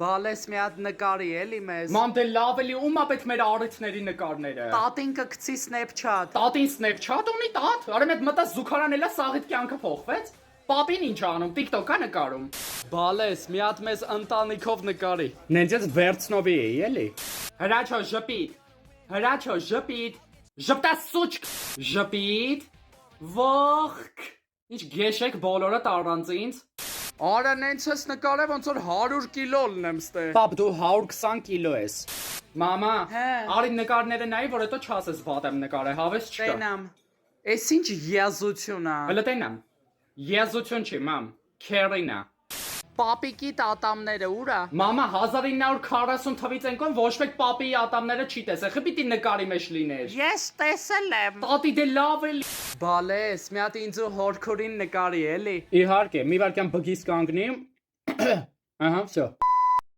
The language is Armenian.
Բալես մի հատ նկարի էլի մեզ։ Ման դե լավ էլի ում ա պետք մեր առիթների նկարները։ Տատին կգցի Snapchat։ Տատին Snapchat ունի տատ։ Արեմ այդ մտա զուգարան էլա սաղիթ կյանքը փոխվեց։ Պապին ինչ անում, TikTok-ա նկարում։ Բալես մի հատ մեզ ընտանիքով նկարի։ Նենջես վերցնովի էի էլի։ Հրաչո ժպիտ։ Հրաչո ժպիտ։ Ժպտա սուճ։ Ժպիտ։ Ողք։ Ինչ գեշեք բոլորը տարանց ինձ։ Արա նենց ես նկարե ոնց որ 100 կիլո լնեմ ստե։ Պապ դու 120 կիլո ես։ Մամա, Հե։ արի նկարները նայի, որ հետո չասես վատ եմ նկարել, հավես չկա։ Տենամ։ Էս ինչ եզություն ա։ Հələ տենամ։ Եզություն չի, մամ։ Քերինա։ Պապիկի տատամները ուրա։ Մամա 1940 թվից ենքոն ոչ մեկ պապիի ատամները չի տեսել, խի պիտի նկարի մեջ լիներ։ Ես տեսել եմ։ Տատի դե լավ էլի։ Բալես մի հատ ինձ ու հորքորին նկարի էլի։ Իհարկե, մի վարքյան բգիս կանգնի։ Ահա, всё։